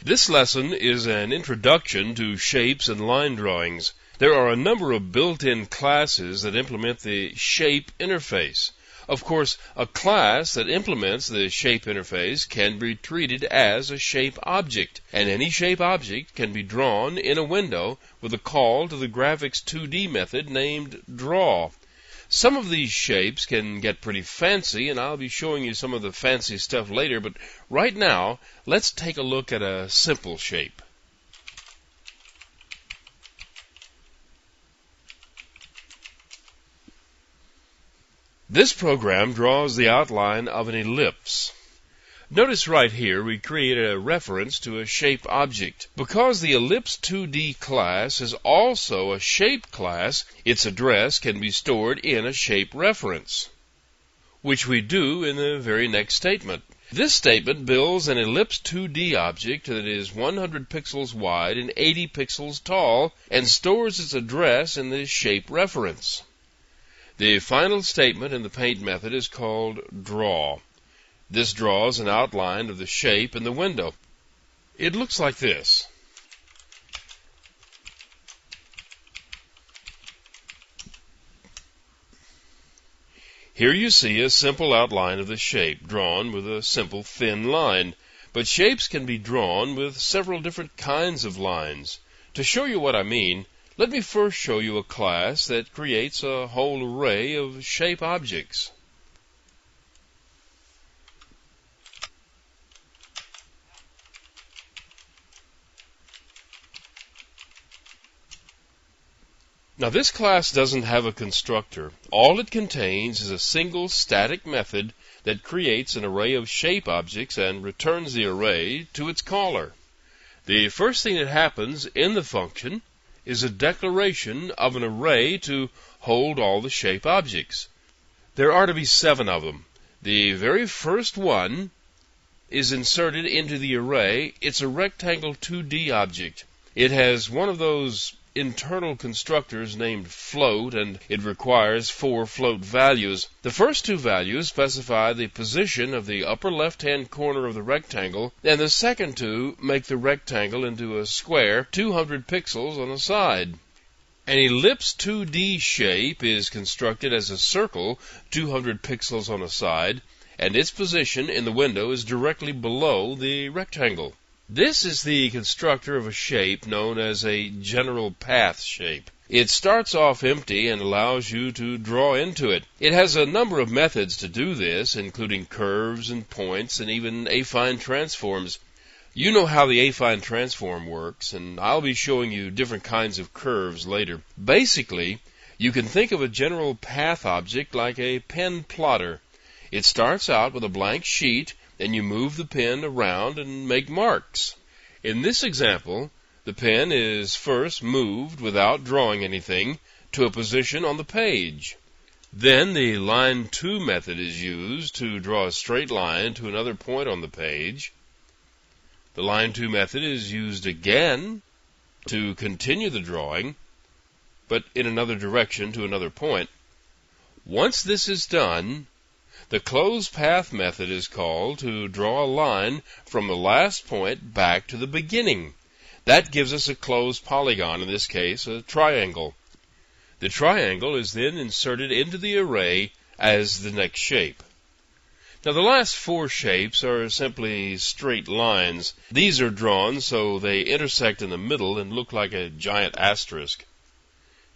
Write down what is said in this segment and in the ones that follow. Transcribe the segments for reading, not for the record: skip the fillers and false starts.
This lesson is an introduction to shapes and line drawings. There are a number of built-in classes that implement the shape interface. Of course, a class that implements the shape interface can be treated as a shape object, and any shape object can be drawn in a window with a call to the Graphics 2D method named Draw. Some of these shapes can get pretty fancy, and I'll be showing you some of the fancy stuff later, but right now, let's take a look at a simple shape. This program draws the outline of an ellipse. Notice right here we created a reference to a shape object. Because the Ellipse 2D class is also a shape class, its address can be stored in a shape reference, which we do in the very next statement. This statement builds an Ellipse 2D object that is 100 pixels wide and 80 pixels tall and stores its address in the shape reference. The final statement in the paint method is called Draw. This draws an outline of the shape in the window. It looks like this. Here you see a simple outline of the shape drawn with a simple thin line, but shapes can be drawn with several different kinds of lines. To show you what I mean, let me first show you a class that creates a whole array of shape objects. Now this class doesn't have a constructor. All it contains is a single static method that creates an array of shape objects and returns the array to its caller. The first thing that happens in the function is a declaration of an array to hold all the shape objects. There are to be 7 of them. The very first one is inserted into the array. It's a rectangle 2D object. It has one of those internal constructors named float, and it requires 4 float values. The first 2 values specify the position of the upper left-hand corner of the rectangle, and the second 2 make the rectangle into a square 200 pixels on a side. An Ellipse 2D shape is constructed as a circle 200 pixels on a side, and its position in the window is directly below the rectangle. This is the constructor of a shape known as a general path shape. It starts off empty and allows you to draw into it. It has a number of methods to do this, including curves and points and even affine transforms. You know how the affine transform works, and I'll be showing you different kinds of curves later. Basically, you can think of a general path object like a pen plotter. It starts out with a blank sheet, and you move the pen around and make marks. In this example, the pen is first moved without drawing anything to a position on the page. Then the line 2 method is used to draw a straight line to another point on the page. The line 2 method is used again to continue the drawing, but in another direction to another point. Once this is done, the closed path method is called to draw a line from the last point back to the beginning. That gives us a closed polygon, in this case a triangle. The triangle is then inserted into the array as the next shape. Now the last 4 shapes are simply straight lines. These are drawn so they intersect in the middle and look like a giant asterisk.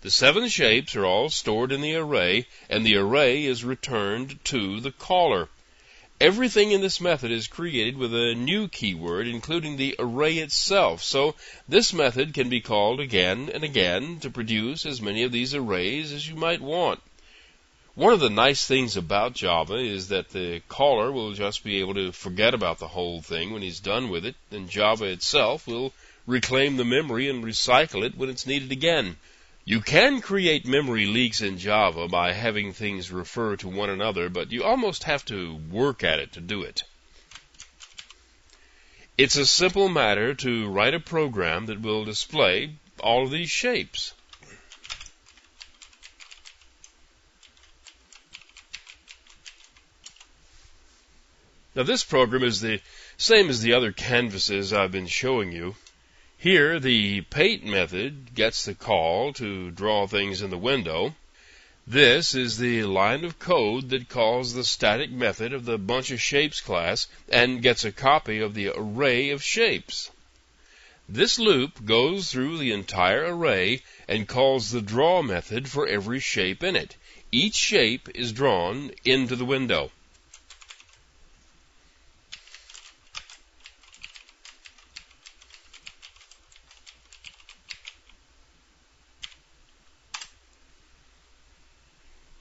The 7 shapes are all stored in the array, and the array is returned to the caller. Everything in this method is created with a new keyword, including the array itself, so this method can be called again and again to produce as many of these arrays as you might want. One of the nice things about Java is that the caller will just be able to forget about the whole thing when he's done with it, and Java itself will reclaim the memory and recycle it when it's needed again. You can create memory leaks in Java by having things refer to one another, but you almost have to work at it to do it. It's a simple matter to write a program that will display all of these shapes. Now this program is the same as the other canvases I've been showing you. Here the paint method gets the call to draw things in the window. This is the line of code that calls the static method of the bunch of shapes class and gets a copy of the array of shapes. This loop goes through the entire array and calls the draw method for every shape in it. Each shape is drawn into the window.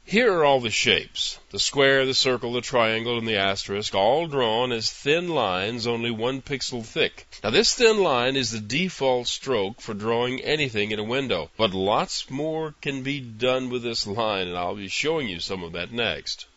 Here are all the shapes, the square, the circle, the triangle, and the asterisk, all drawn as thin lines only 1 pixel thick. Now this thin line is the default stroke for drawing anything in a window, but lots more can be done with this line, and I'll be showing you some of that next.